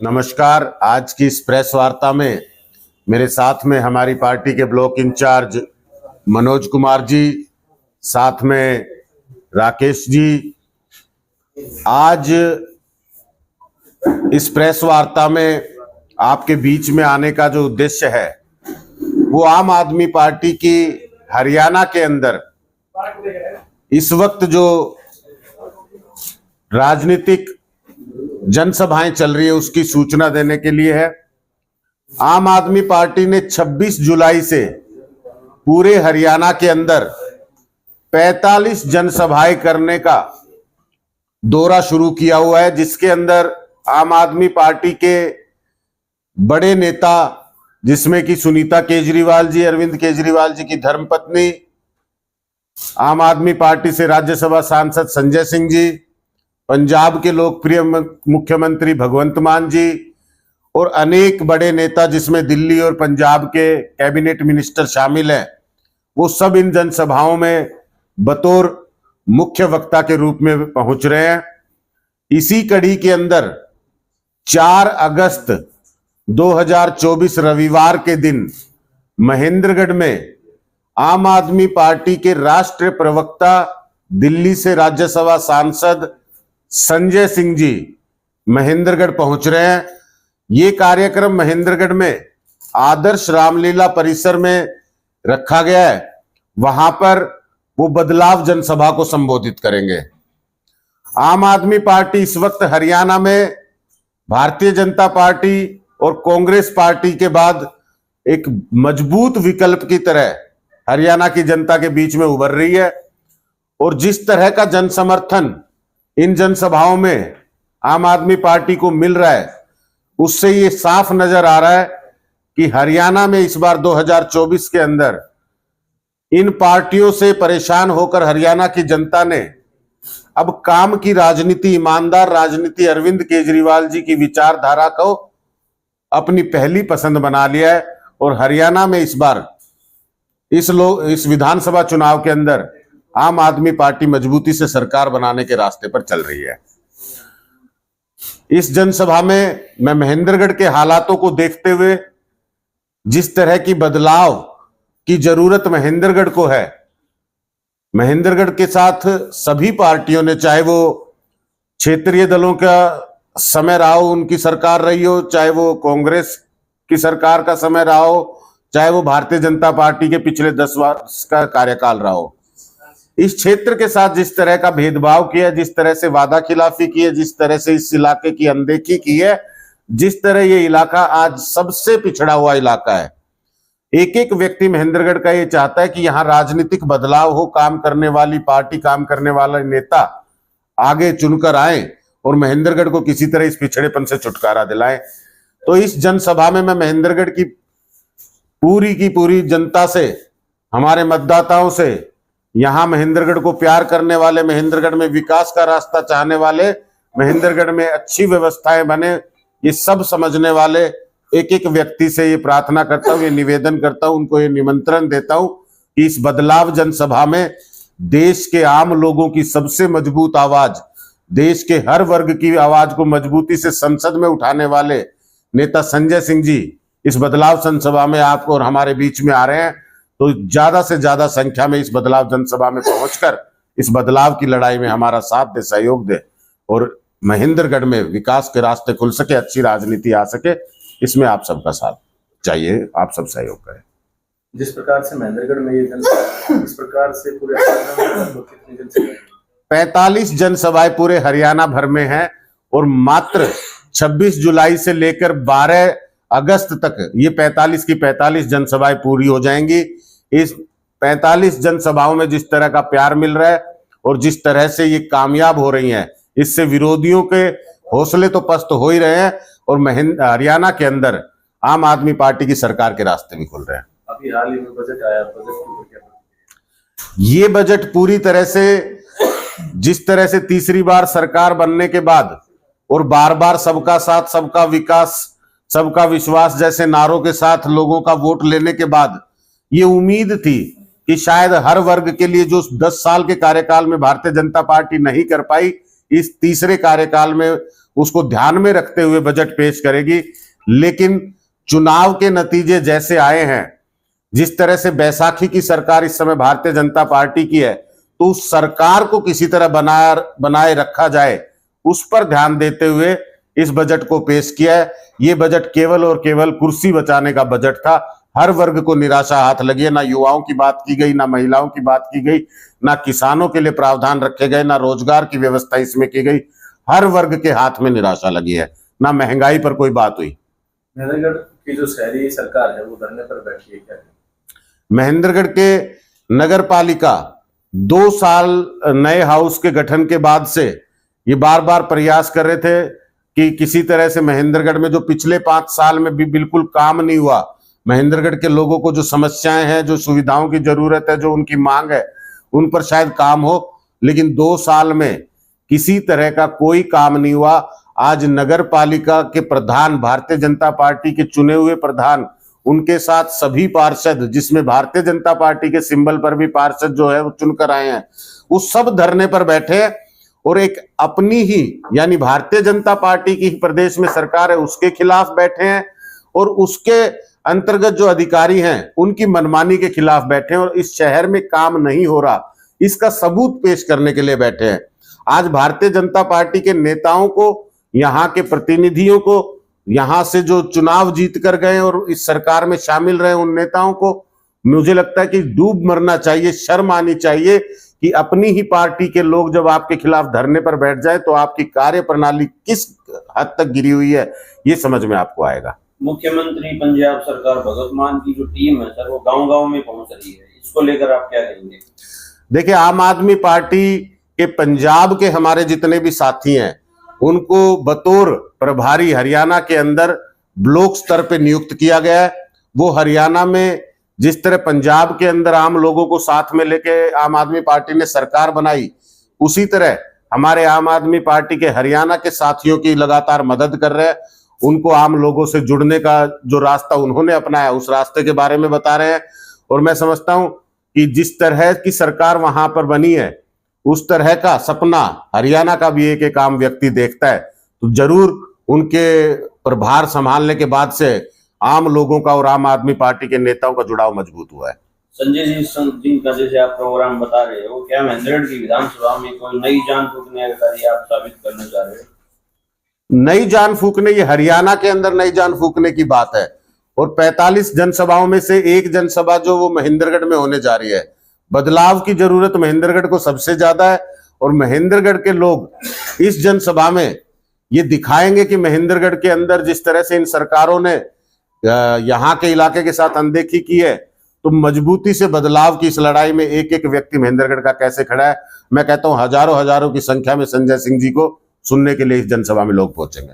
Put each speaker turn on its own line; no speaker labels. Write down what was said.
नमस्कार। आज की इस प्रेस वार्ता में मेरे साथ में हमारी पार्टी के ब्लॉक इंचार्ज मनोज कुमार जी, साथ में राकेश जी। आज इस प्रेस वार्ता में आपके बीच में आने का जो उद्देश्य है वो आम आदमी पार्टी की हरियाणा के अंदर इस वक्त जो राजनीतिक जनसभाएं चल रही है उसकी सूचना देने के लिए है। आम आदमी पार्टी ने 26 जुलाई से पूरे हरियाणा के अंदर 45 जनसभाएं करने का दौरा शुरू किया हुआ है, जिसके अंदर आम आदमी पार्टी के बड़े नेता जिसमें कि सुनीता केजरीवाल जी, अरविंद केजरीवाल जी की धर्मपत्नी, आम आदमी पार्टी से राज्यसभा सांसद संजय सिंह जी, पंजाब के लोकप्रिय मुख्यमंत्री भगवंत मान जी और अनेक बड़े नेता जिसमें दिल्ली और पंजाब के कैबिनेट मिनिस्टर शामिल हैं, वो सब इन जनसभाओं में बतौर मुख्य वक्ता के रूप में पहुंच रहे हैं। इसी कड़ी के अंदर 4 अगस्त 2024 रविवार के दिन महेंद्रगढ़ में आम आदमी पार्टी के राष्ट्रीय प्रवक्ता, दिल्ली से राज्यसभा सांसद संजय सिंह जी महेंद्रगढ़ पहुंच रहे हैं। ये कार्यक्रम महेंद्रगढ़ में आदर्श रामलीला परिसर में रखा गया है। वहां पर वो बदलाव जनसभा को संबोधित करेंगे। आम आदमी पार्टी इस वक्त हरियाणा में भारतीय जनता पार्टी और कांग्रेस पार्टी के बाद एक मजबूत विकल्प की तरह हरियाणा की जनता के बीच में उभर रही है। और जिस तरह का जन समर्थन इन जनसभाओं में आम आदमी पार्टी को मिल रहा है, उससे ये साफ नजर आ रहा है कि हरियाणा में इस बार 2024 के अंदर इन पार्टियों से परेशान होकर हरियाणा की जनता ने अब काम की राजनीति, ईमानदार राजनीति, अरविंद केजरीवाल जी की विचारधारा को अपनी पहली पसंद बना लिया है। और हरियाणा में इस बार इस विधानसभा चुनाव के अंदर आम आदमी पार्टी मजबूती से सरकार बनाने के रास्ते पर चल रही है। इस जनसभा में मैं महेंद्रगढ़ के हालातों को देखते हुए जिस तरह की बदलाव की जरूरत महेंद्रगढ़ को है, महेंद्रगढ़ के साथ सभी पार्टियों ने, चाहे वो क्षेत्रीय दलों का समय रहा हो, उनकी सरकार रही हो, चाहे वो कांग्रेस की सरकार का समय रहा हो, चाहे वो भारतीय जनता पार्टी के पिछले 10 वर्ष का कार्यकाल रहा हो, इस क्षेत्र के साथ जिस तरह का भेदभाव किया, जिस तरह से वादा खिलाफी की है, जिस तरह से इस इलाके की अनदेखी की है, जिस तरह ये इलाका आज सबसे पिछड़ा हुआ इलाका है। एक एक व्यक्ति महेंद्रगढ़ का ये चाहता है कि यहाँ राजनीतिक बदलाव हो, काम करने वाली पार्टी, काम करने वाला नेता आगे चुनकर आए और महेंद्रगढ़ को किसी तरह इस पिछड़ेपन से छुटकारा दिलाएं। तो इस जनसभा में मैं महेंद्रगढ़ की पूरी जनता से, हमारे मतदाताओं से, यहां महेंद्रगढ़ को प्यार करने वाले, महेंद्रगढ़ में विकास का रास्ता चाहने वाले, महेंद्रगढ़ में अच्छी व्यवस्थाएं बने, ये सब समझने वाले एक एक व्यक्ति से ये प्रार्थना करता हूं, ये निवेदन करता हूं, उनको ये निमंत्रण देता हूं कि इस बदलाव जनसभा में देश के आम लोगों की सबसे मजबूत आवाज, देश के हर वर्ग की आवाज को मजबूती से संसद में उठाने वाले नेता संजय सिंह जी इस बदलाव जनसभा में आपको और हमारे बीच में आ रहे हैं। तो ज्यादा से ज्यादा संख्या में इस बदलाव जनसभा में पहुंचकर इस बदलाव की लड़ाई में हमारा साथ दे, सहयोग दे और महेंद्रगढ़ में विकास के रास्ते खुल सके, अच्छी राजनीति आ सके। इसमें आप सबका साथ चाहिए, आप सब सहयोग करें।
जिस प्रकार से महेंद्रगढ़ में ये जनसभा, इस प्रकार से पूरे हरियाणा में कितनी जनसभाएं?
45 जनसभाएं पूरे हरियाणा भर में हैं और मात्र 26 जुलाई से लेकर 12 अगस्त तक ये 45 की 45 जनसभाएं पूरी हो जाएंगी। इस 45 जनसभाओं में जिस तरह का प्यार मिल रहा है और जिस तरह से ये कामयाब हो रही हैं, इससे विरोधियों के हौसले तो पस्त हो ही रहे हैं और हरियाणा के अंदर आम आदमी पार्टी की सरकार के रास्ते भी खुल रहे हैं।
अभी हाल ही में बजट आया, बजट के ऊपर क्या?
ये बजट पूरी तरह से, जिस तरह से तीसरी बार सरकार बनने के बाद और बार बार सबका साथ, सबका विकास, सबका विश्वास जैसे नारों के साथ लोगों का वोट लेने के बाद ये उम्मीद थी कि शायद हर वर्ग के लिए जो 10 साल के कार्यकाल में भारतीय जनता पार्टी नहीं कर पाई, इस तीसरे कार्यकाल में उसको ध्यान में रखते हुए बजट पेश करेगी। लेकिन चुनाव के नतीजे जैसे आए हैं, जिस तरह से बैसाखी की सरकार इस समय भारतीय जनता पार्टी की है, तो उस सरकार को किसी तरह बनाए रखा जाए, उस पर ध्यान देते हुए इस बजट को पेश किया है। ये बजट केवल और केवल कुर्सी बचाने का बजट था। हर वर्ग को निराशा हाथ लगी है। ना युवाओं की बात की गई, ना महिलाओं की बात की गई, ना किसानों के लिए प्रावधान रखे गए, ना रोजगार की व्यवस्था इसमें की गई। हर वर्ग के हाथ में निराशा लगी है। ना महंगाई पर कोई बात हुई।
महेंद्रगढ़ की जो शहरी सरकार है वो धरने पर बैठी है क्या?
महेंद्रगढ़ के नगर पालिका 2 साल नए हाउस के गठन के बाद से ये बार बार प्रयास कर रहे थे कि किसी तरह से महेंद्रगढ़ में जो पिछले 5 साल में भी बिल्कुल काम नहीं हुआ, महेंद्रगढ़ के लोगों को जो समस्याएं हैं, जो सुविधाओं की जरूरत है, जो उनकी मांग है, उन पर शायद काम हो, लेकिन 2 साल में किसी तरह का कोई काम नहीं हुआ। आज नगर पालिका के प्रधान, भारतीय जनता पार्टी के चुने हुए प्रधान, उनके साथ सभी पार्षद, जिसमें भारतीय जनता पार्टी के सिंबल पर भी पार्षद जो है वो चुनकर आए हैं, वो सब धरने पर बैठे हैं और एक अपनी ही यानी भारतीय जनता पार्टी की प्रदेश में सरकार है उसके खिलाफ बैठे हैं और उसके अंतर्गत जो अधिकारी हैं उनकी मनमानी के खिलाफ बैठे हैं और इस शहर में काम नहीं हो रहा, इसका सबूत पेश करने के लिए बैठे हैं। आज भारतीय जनता पार्टी के नेताओं को, यहाँ के प्रतिनिधियों को, यहाँ से जो चुनाव जीत कर गए और इस सरकार में शामिल रहे उन नेताओं को, मुझे लगता है कि डूब मरना चाहिए, शर्म आनी चाहिए कि अपनी ही पार्टी के लोग जब आपके खिलाफ धरने पर बैठ जाए तो आपकी कार्य प्रणाली किस हद तक गिरी हुई है ये समझ में आपको आएगा।
मुख्यमंत्री पंजाब सरकार भगत मान की जो टीम है सर, वो गांव-गांव में पहुंच रही है, इसको लेकर आप क्या कहेंगे?
देखिए, आम आदमी पार्टी के पंजाब के हमारे जितने भी साथी हैं उनको बतौर प्रभारी हरियाणा के अंदर ब्लॉक स्तर पे नियुक्त किया गया है। वो हरियाणा में जिस तरह पंजाब के अंदर आम लोगों को साथ में लेके आम आदमी पार्टी ने सरकार बनाई, उसी तरह हमारे आम आदमी पार्टी के हरियाणा के साथियों की लगातार मदद कर रहे हैं। उनको आम लोगों से जुड़ने का जो रास्ता उन्होंने अपनाया उस रास्ते के बारे में बता रहे हैं। और मैं समझता हूं कि जिस तरह की सरकार वहां पर बनी है उस तरह का सपना हरियाणा का भी एक आम व्यक्ति देखता है, तो जरूर उनके प्रभार संभालने के बाद से आम लोगों का और आम आदमी पार्टी के नेताओं का जुड़ाव मजबूत हुआ है।
संजय जी का जैसे आप प्रोग्राम बता रहे हो, क्या महेंद्रगढ़ की विधानसभा में कोई नई जान फूकने का कार्य आप साबित करना चाह रहे हो?
नई जान फूकने, ये हरियाणा के अंदर नई जान फूकने की बात है और 45 जनसभाओं में से एक जनसभा जो वो महेंद्रगढ़ में होने जा रही है। बदलाव की जरूरत महेंद्रगढ़ को सबसे ज्यादा है और महेंद्रगढ़ के लोग इस जनसभा में ये दिखाएंगे कि महेंद्रगढ़ के अंदर जिस तरह से इन सरकारों ने यहाँ के इलाके के साथ अनदेखी की है, तो मजबूती से बदलाव की इस लड़ाई में एक एक व्यक्ति महेंद्रगढ़ का कैसे खड़ा है। मैं कहता हूं हजारों हजारों की संख्या में संजय सिंह जी को सुनने के लिए इस जनसभा में लोग पहुंचेंगे।